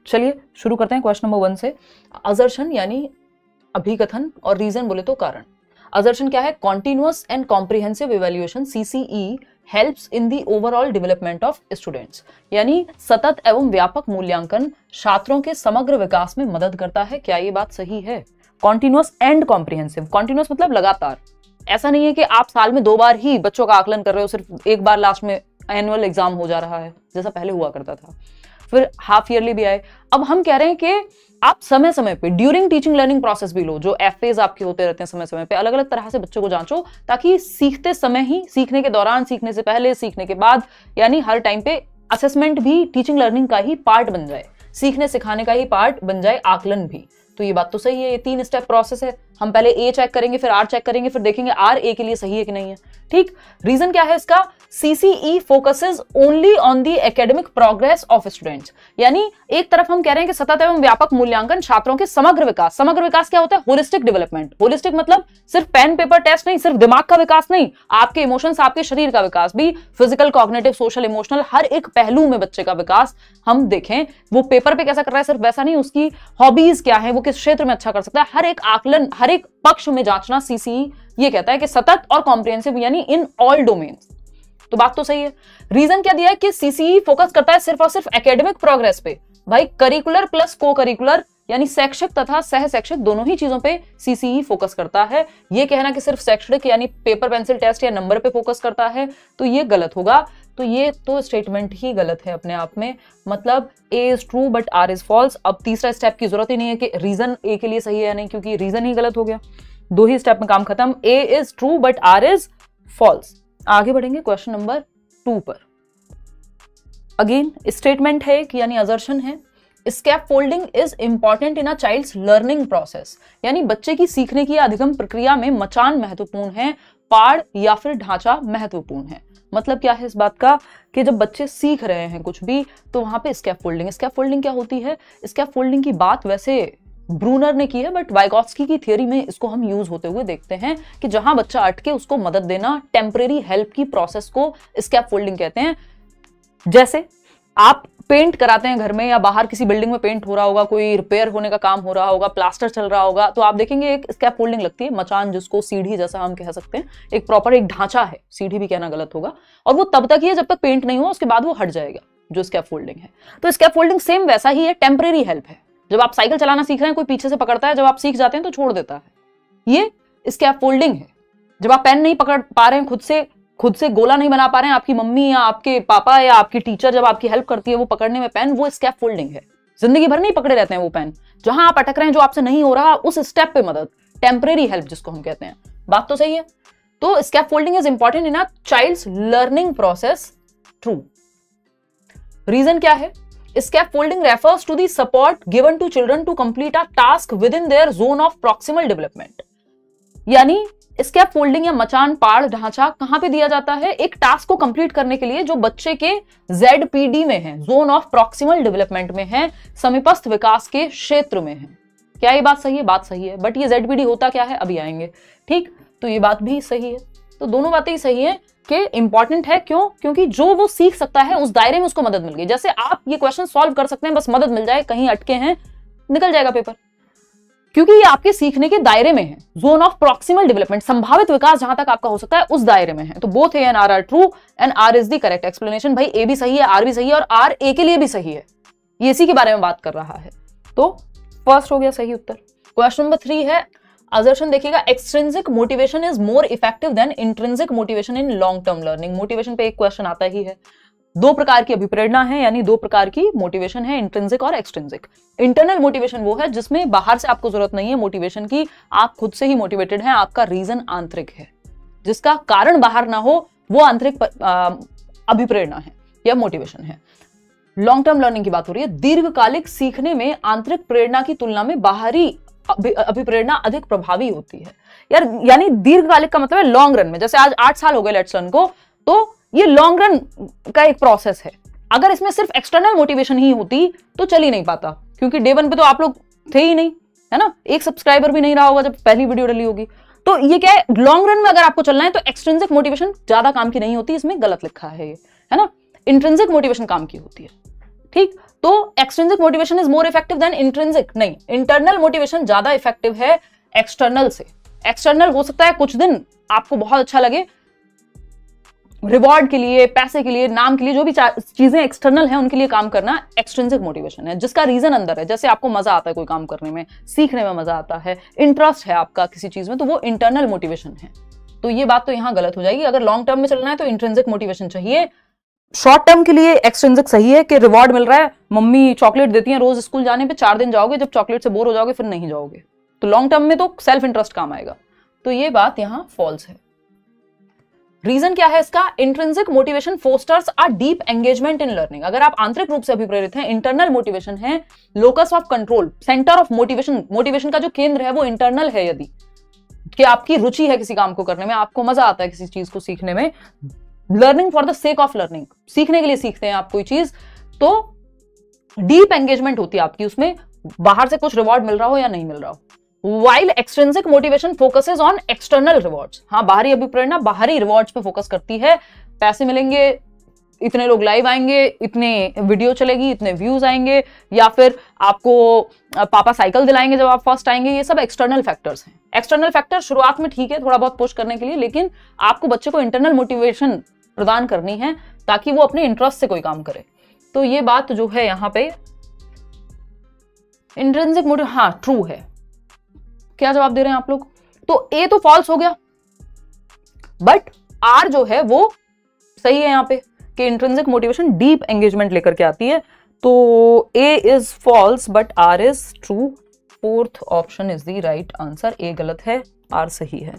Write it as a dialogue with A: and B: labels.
A: चलिए शुरू करते हैं क्वेश्चन नंबर 1 से। असर्शन यानी अभिकथन और रीजन बोले तो कारण। असर्शन क्या है? Continuous and comprehensive evaluation CCE helps in the overall development of students, यानी सतत एवं व्यापक मूल्यांकन छात्रों के समग्र विकास में मदद करता है। क्या ये बात सही है? कॉन्टिन्यूअस एंड कॉम्प्रिहेंसिव, कॉन्टिन्यूअस मतलब लगातार, ऐसा नहीं है कि आप साल में 2 बार ही बच्चों का आकलन कर रहे हो, सिर्फ एक बार लास्ट में एनुअल एग्जाम हो जा रहा है जैसा पहले हुआ करता था, फिर हाफ ईयरली भी आए। अब हम कह रहे हैं कि आप समय समय पे ड्यूरिंग टीचिंग लर्निंग प्रोसेस भी लो, जो एफएज आपके होते रहते हैं समय समय पे, अलग अलग तरह से बच्चों को जांचो, ताकि सीखते समय ही, सीखने के दौरान, सीखने से पहले, सीखने के बाद, यानी हर टाइम पे असेसमेंट भी टीचिंग लर्निंग का ही पार्ट बन जाए, सीखने सिखाने का ही पार्ट बन जाए, आकलन भी। तो ये बात तो सही है, ये 3 स्टेप प्रोसेस है। हम पहले ए चेक करेंगे, फिर आर चेक करेंगे, फिर देखेंगे आर ए के लिए सही है कि नहीं है। ठीक, रीजन क्या है इसका? CCE focuses only on the academic progress of students, यानी एक तरफ हम कह रहे हैं कि सतत एवं व्यापक मूल्यांकन छात्रों के समग्र विकास। समग्र विकास क्या होता है? Holistic development. होलिस्टिक मतलब सिर्फ पेन पेपर टेस्ट नहीं, सिर्फ दिमाग का विकास नहीं, आपके इमोशंस, आपके शरीर का विकास भी, फिजिकल, कॉग्निटिव, सोशल, इमोशनल, हर एक पहलू में बच्चे का विकास हम देखें। वो पेपर पे कैसा कर रहा है सिर्फ वैसा नहीं, उसकी हॉबीज क्या है, वो किस क्षेत्र में अच्छा कर सकता है, हर एक आकलन, हर एक पक्ष में जांचना सीसीई ये कहता है कि सतत और कॉम्प्रिहेंसिव, यानी इन ऑल डोमेन्स। तो बात तो सही है। रीजन क्या दिया है कि सीसीई फोकस करता है सिर्फ और सिर्फ एकेडमिक प्रोग्रेस पे। भाई करिकुलर प्लस को करिकुलर, यानी शैक्षिक तथा सह शैक्षिक दोनों ही चीजों पे सीसीई फोकस करता है। ये कहना कि सिर्फ शैक्षणिक यानी पेपर पेंसिल टेस्ट या नंबर पे फोकस करता है तो ये गलत होगा। तो ये तो स्टेटमेंट ही गलत है अपने आप में, मतलब A is true but R is false. अब तीसरा स्टेप की जरूरत ही नहीं है कि रीजन ए के लिए सही है या नहीं, क्योंकि रीजन ही गलत हो गया। 2 ही स्टेप में काम खत्म। A is true but R is false. आगे बढ़ेंगे क्वेश्चन नंबर 2 पर। अगेन स्टेटमेंट है कि यानी असर्शन है, scaffolding is important in a child's learning process, यानी बच्चे की सीखने की अधिगम प्रक्रिया में मचान महत्वपूर्ण है, पाड़ या फिर ढांचा महत्वपूर्ण है। मतलब क्या है इस बात का कि जब बच्चे सीख रहे हैं कुछ भी तो वहां पे स्कैफोल्डिंग। स्कैफोल्डिंग क्या होती है? स्कैफोल्डिंग की बात वैसे ब्रूनर ने की है, बट वाइगोत्स्की की थियोरी में इसको हम यूज होते हुए देखते हैं कि जहां बच्चा अटके उसको मदद देना, टेम्परेरी हेल्प की प्रोसेस को स्कैफोल्डिंग कहते हैं। जैसे आप पेंट कराते हैं घर में या बाहर किसी बिल्डिंग में पेंट हो रहा होगा, कोई रिपेयर होने का काम हो रहा होगा, प्लास्टर चल रहा होगा, तो आप देखेंगे एक स्कैफोल्डिंग लगती है, मचान, जिसको सीढ़ी जैसा हम कह सकते हैं, एक प्रॉपर एक ढांचा है, सीढ़ी भी कहना गलत होगा, और वो तब तक ही है जब तक पेंट नहीं हो, उसके बाद वो हट जाएगा, जो स्कैफोल्डिंग है। तो स्कैफोल्डिंग सेम वैसा ही है, टेम्परेरी हेल्प है। जब आप साइकिल चलाना सीख रहे हैं, कोई पीछे से पकड़ता है, जब आप सीख जाते हैं तो छोड़ देता है, ये स्कैफोल्डिंग है। जब आप पेन नहीं पकड़ पा रहे हैं, खुद से गोला नहीं बना पा रहे हैं, आपकी मम्मी या आपके पापा या आपकी टीचर जब आपकी हेल्प करती है वो पकड़ने में पेन, वो स्कैफोल्डिंग है। जिंदगी भर नहीं पकड़े रहते हैं वो पेन, जहां आप अटक रहे हैं, जो आपसे नहीं हो रहा, उस स्टेप पे मदद, टेम्परेरी हेल्प जिसको हम कहते हैं। बात तो सही है। तो scaffolding is important in a child's learning process, true. Reason क्या है? Scaffolding refers to the support given to children to complete a task within their zone of proximal development, यानी स्कैफोल्डिंग या मचान, पाड़, ढांचा कहां पे दिया जाता है? एक टास्क को कंप्लीट करने के लिए जो बच्चे के ZPD में है, जोन ऑफ प्रॉक्सिमल डेवलपमेंट में है, समीपस्थ विकास के क्षेत्र में है। क्या ये बात सही है? बात सही है, बट ये ZPD होता क्या है अभी आएंगे। ठीक, तो ये बात भी सही है। तो दोनों बातें ही सही है कि इंपॉर्टेंट है। क्यों? क्योंकि जो वो सीख सकता है उस दायरे में उसको मदद मिल गई। जैसे आप ये क्वेश्चन सॉल्व कर सकते हैं, बस मदद मिल जाए, कहीं अटके हैं निकल जाएगा पेपर, क्योंकि ये आपके सीखने के दायरे में है। जोन ऑफ प्रॉक्सिमल डेवलपमेंट, संभावित विकास जहां तक आपका हो सकता है उस दायरे में है। तो both A and R are true and R is the correct explanation. भाई ए भी सही है, आर भी सही है, और आर ए के लिए भी सही है। ये इसी के बारे में बात कर रहा है। तो फर्स्ट हो गया सही उत्तर। क्वेश्चन नंबर 3 है, असर्शन देखिएगा, extrinsic motivation is more effective than intrinsic motivation in long term learning. Motivation पे एक क्वेश्चन आता ही है। 2 प्रकार की अभिप्रेरणा है, यानी 2 प्रकार की मोटिवेशन है, इंट्रिंसिक और एक्सट्रिंसिक। इंटरनल मोटिवेशन वो है जिसमें बाहर से आपको जरूरत नहीं है मोटिवेशन की, आप खुद से ही मोटिवेटेड हैं, आपका रीजन आंतरिक है, जिसका कारण बाहर ना हो, वो आंतरिक अभिप्रेरणा है या मोटिवेशन है। लॉन्ग टर्म लर्निंग की बात हो रही है। दीर्घकालिक सीखने में आंतरिक प्रेरणा की तुलना में बाहरी अभिप्रेरणा अधिक प्रभावी होती है। यार यानी दीर्घकालिक का मतलब है लॉन्ग रन में। जैसे आज 8 साल हो गए लेट्स रन को, तो ये लॉन्ग रन का एक प्रोसेस है। अगर इसमें सिर्फ एक्सटर्नल मोटिवेशन ही होती तो चल ही नहीं पाता, क्योंकि डे 1 पे तो आप लोग थे ही नहीं, है ना, 1 सब्सक्राइबर भी नहीं रहा होगा जब पहली वीडियो डली होगी। तो ये क्या है, लॉन्ग रन में अगर आपको चलना है तो एक्सट्रिंसिक मोटिवेशन ज्यादा काम की नहीं होती, इसमें गलत लिखा है ये, है ना। इंट्रिंसिक मोटिवेशन काम की होती है। ठीक, तो extrinsic motivation is more effective than intrinsic, नहीं, इंटरनल मोटिवेशन ज्यादा इफेक्टिव है एक्सटर्नल से। एक्सटर्नल हो सकता है कुछ दिन आपको बहुत अच्छा लगे, रिवॉर्ड के लिए, पैसे के लिए, नाम के लिए, जो भी चीजें एक्सटर्नल है उनके लिए काम करना एक्सट्रिंसिक मोटिवेशन है, जिसका रीजन अंदर है। जैसे आपको मजा आता है कोई काम करने में, सीखने में मजा आता है, इंटरेस्ट है आपका किसी चीज में, तो वो इंटरनल मोटिवेशन है। तो ये बात तो यहां गलत हो जाएगी। अगर लॉन्ग टर्म में चलना है तो इंट्रिंसिक मोटिवेशन चाहिए। शॉर्ट टर्म के लिए एक्सट्रिंसिक सही है कि रिवॉर्ड मिल रहा है, मम्मी चॉकलेट देती है रोज स्कूल जाने पे, 4 दिन जाओगे, जब चॉकलेट से बोर हो जाओगे फिर नहीं जाओगे। तो लॉन्ग टर्म में तो सेल्फ इंटरेस्ट काम आएगा। तो ये बात यहां फॉल्स है। रीजन क्या है इसका? Intrinsic motivation fosters a deep engagement in learning. अगर आप आंतरिक रूप से अभिप्रेरित हैं, इंटरनल मोटिवेशन है, locus of control, centre of motivation, motivation का जो केंद्र है वो इंटरनल है, यदि कि आपकी रुचि है किसी काम को करने में, आपको मजा आता है किसी चीज को सीखने में, learning for the sake of learning, सीखने के लिए सीखते हैं आप कोई चीज, तो डीप एंगेजमेंट होती है आपकी उसमें, बाहर से कुछ रिवॉर्ड मिल रहा हो या नहीं मिल रहा हो। While extrinsic motivation focuses on external rewards, हाँ, बाहरी अभिप्रेरणा बाहरी रिवॉर्ड्स पे फोकस करती है, पैसे मिलेंगे, इतने लोग लाइव आएंगे, इतने वीडियो चलेगी, इतने व्यूज आएंगे, या फिर आपको पापा साइकिल दिलाएंगे जब आप फर्स्ट आएंगे, ये सब एक्सटर्नल फैक्टर्स हैं। एक्सटर्नल फैक्टर शुरुआत में ठीक है थोड़ा बहुत पुश करने के लिए, लेकिन आपको बच्चे को इंटरनल मोटिवेशन प्रदान करनी है ताकि वो अपने इंटरेस्ट से कोई काम करे। तो ये बात जो है यहाँ पे इंट्रिंसिक मोटिव, हाँ ट्रू है। क्या जवाब दे रहे हैं आप लोग? तो ए तो फॉल्स हो गया, बट आर जो है वो सही है यहाँ पे कि इंट्रिंसिक मोटिवेशन डीप एंगेजमेंट लेकर के आती है। तो A is false but R is true. Fourth option is the right answer. A गलत है, आर सही है।